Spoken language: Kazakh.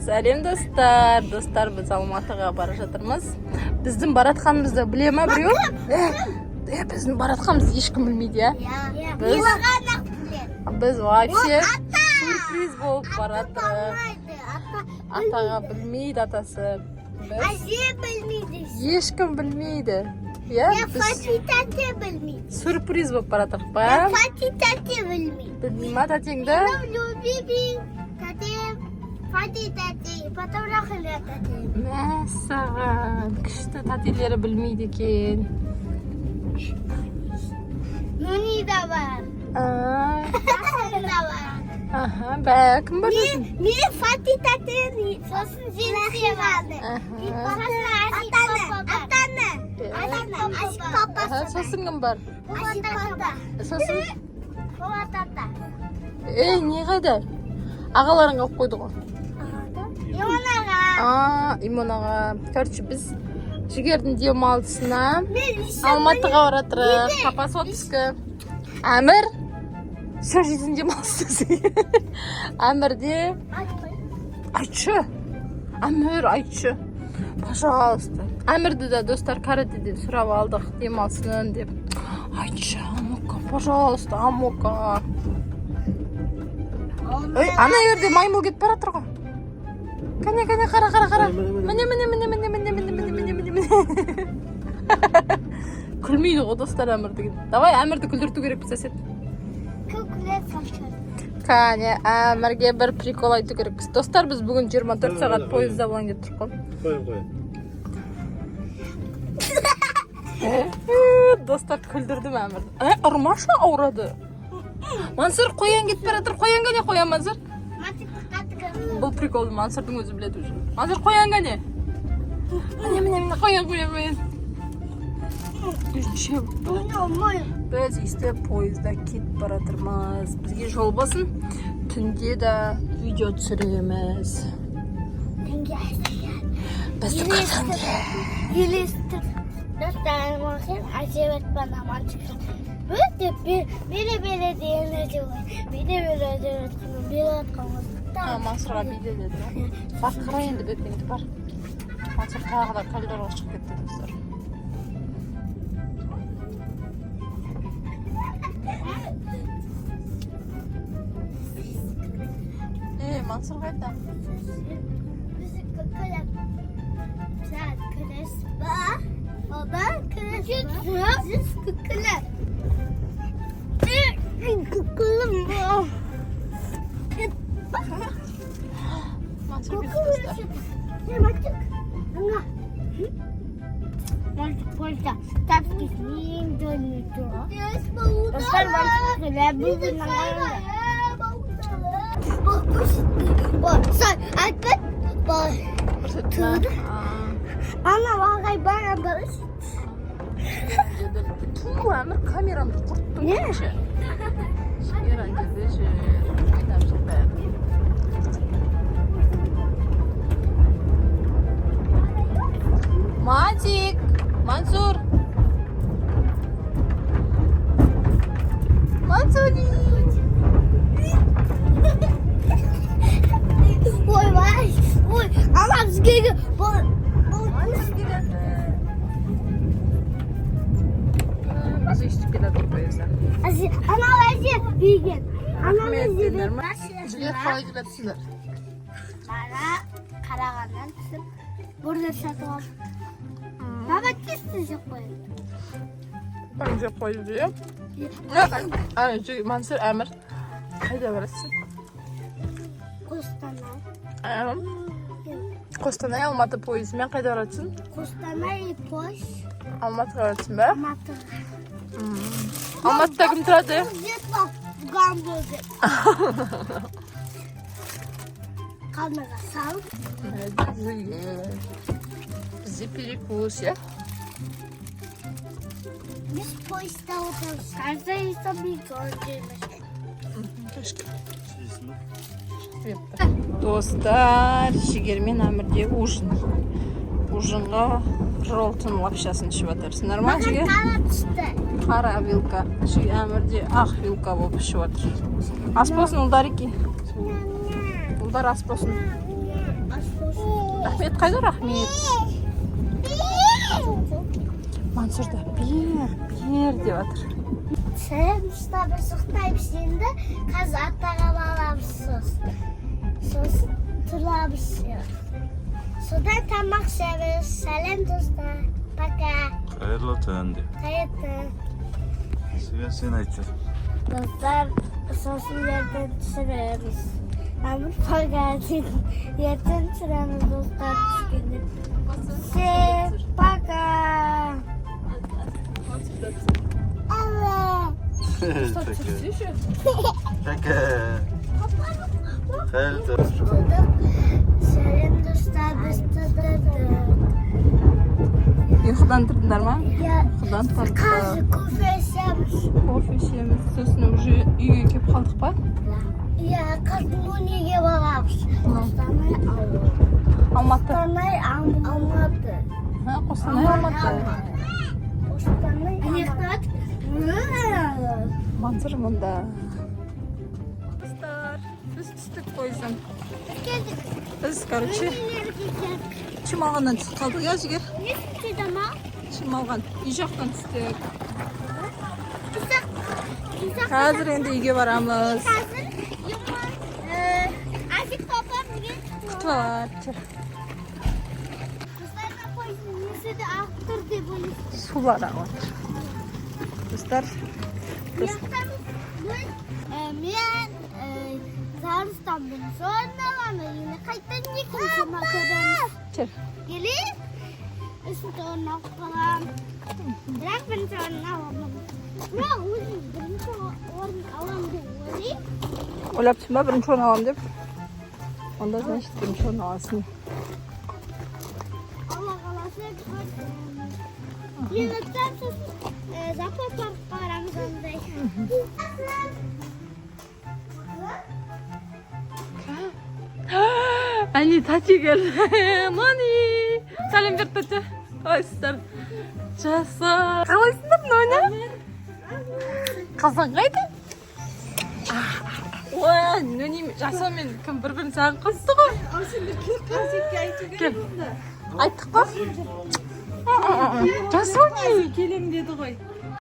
Сәлем достар, біз Алматыға бара жатырмыз. Біздің баратқанымызды біле ма біреу? Біздің баратқанымызды ешкім білмейді, я? Біз вообще сюрприз болып баратыр. Атаға білмейді атасы. Ешкім білмейді. Фати тәте білмейді. Сюрприз болып баратыр, ба? Фати тәте білмейді. Білмей ма тәтеңді? Фати тәте, фотография тәте. Мәссаған, күшті тәтелері білмейді екен. Нуни да бар. Асыл да бар. Бәкім бар мен Фати тәте сосын женсе барды. Асик папа. Сосын кім бар? Асик папа. Сосын? Полатата. Не қайда? Ағаларың алып қойды ғой. Имон аға. Имон аға. Короче, біз жігердің демалысына Алматыға баратырық. Папасы отпускі. Әмір? Все жизнь демалысыз. Әмірде... Айтшы. Әмір, айтшы. Пожалуйста. Әмірді де достар каратеден сұрап алдық демалысын деп. Айтшы, амока, пожалуйста, амока. Ана ерде маймыл кетіп баратыр ғой. Кәне, қара. Міне. Күлмейді ғой достар әмірді. Давай әмірді күлдірту керек біз әсет. Кәне, әмірге бір прикол айту керек. Достар, біз бүгін 24 сағат пойызда болайын деп тұрып қой. Достар күлдірдім әмірді. Ұрмаша аурады. Мансұр, қоян кетіп баратыр. Қоян кәне, қоян Мансұр. Бұл приколды Мансұрдың өзі біледі уже. Мансұр, қоян кәне. Міне, қоян. Біз істе пойызда кетіп баратырмыз. Бізге жол болсын. Түнде де видео түсіреміз. Бізді қасанды. Елестір. Достарым олсын, әжебет бана мальчиксың. Өте бере дейіне жолай. Бере атқанымыз. Мансұрға биде деді. Бақ қара енді бөкенді бар. Мансұр тағы да коридорға шығып кетті достар. Мансұр қайда? Бізді күкіліп. Сәт күліс ба? Одан күліс ба? Сіз күкіліп. Күкілім ба? Мансұр биді достар. Мальчик, аңа. Мальчик пойда. Тапкис ең дөліне тұра. Достар мальчик күліп. Бүгін аңа. Сай, айтпет. Тұрды. Ана бағай бана барыс. Ту, әмір камерамды құрттың көше. Шегер әндеді же. Қайдам жылды. Матик, Мансур. Мансури. Ой, ана бізге Біз өйстіп келеді пойызда. Ана әже бейген. Жігер қалай келетсіздер? Бара қарағаннан түсіп, бұрда сатып алып. Баба тесті жеп қойды. Бәрін жеп қойды, е? Мансур, әмір. Қайда барасың? Қостанай, Алматы пойызымен қайда барасың? Қостанай пойыз. Алматыға барасың ба? Алматыға. Алматыда кім тұрады? Бұған болды. Қалмаға салып. Бізде перекус, я? Біз пойызда отырмыз. Қазда естіп көрдеміз. Достар, Жігермен әмірде ужин. Ужинға роллтың лапшасын ішіп жатырсыңдар ма, Жігер? Қара түсті. Қара вилка. Әмірде ақ вилка болып ішіп жатыр. Ас болсын, ұлдар еке. Ұлдар ас болсын. Ас Рахмет қайда рахмет. Мансұр да бер деп жатыр. Sen biz uçtaymış şimdi. Kaz attağa bağlamışsınız. Sos tulamışsınız. Sudan tamak severiz. Selam dostlar. Пока. Hayırlı tün de. Hayatım. Suya sen açır. Dostlar sosu yerden düşürürüz. Ama pagatin yerden düşürürüz dostlar düşkünü. Пока. Evet. Şaka. Hayırlı tün. Selam dostlar biz tadırdık. Uykudan тұрдыңдар ма? Ya Uykudan тұрдық. қазір кофе ішеміз. Кофе ішеміз. Сосын уже үйге келіп қалдық па? Ya Kastamoni'ye bakarız. Kostanay Алматы. Kostanay Almaty. Ha, Қостанай Алматы. Kostanay Almaty. Мансұр мұнда. Достар, біз түстік пойыздан. Біз, короче, чым алғаннан түсіп қалдық, я жігер? Ne istedi ama? Чым алған. Үй жақтан түстік. Güzel. Қазір енді үйге барамыз. Hazır. Yumar. Azıcık babam bugün. Күтіп алады. Kızlar da koysun. Nesi de aktır diye bunu. Сулар ағып. Достар, біз Men Zarus'tan bunu sonra ama yine kayıttan yıkılsın bakalım. жүр. Gelin. Üstü onu falan. Bırak beni sonra alalım. Bırak uzun. Birinci orun alalım diye. Ойлап тұрмын ба, бірінші орын аламын деп. Онда, значит, бірінші орын аласың. Allah kalası. Yine sen sus. Zapatlar paramızındayız. Ани, тәте келді. Мани. Сәлем беріп тәте. Қалайсыздар? Жаса. Қалайсыңдар, Ноня? Қазан қайда? Ой, Нони жасаумен кім бір-бірін саған қосты ғой? Кел. Айттық па? Жасау не? Келем деді ғой.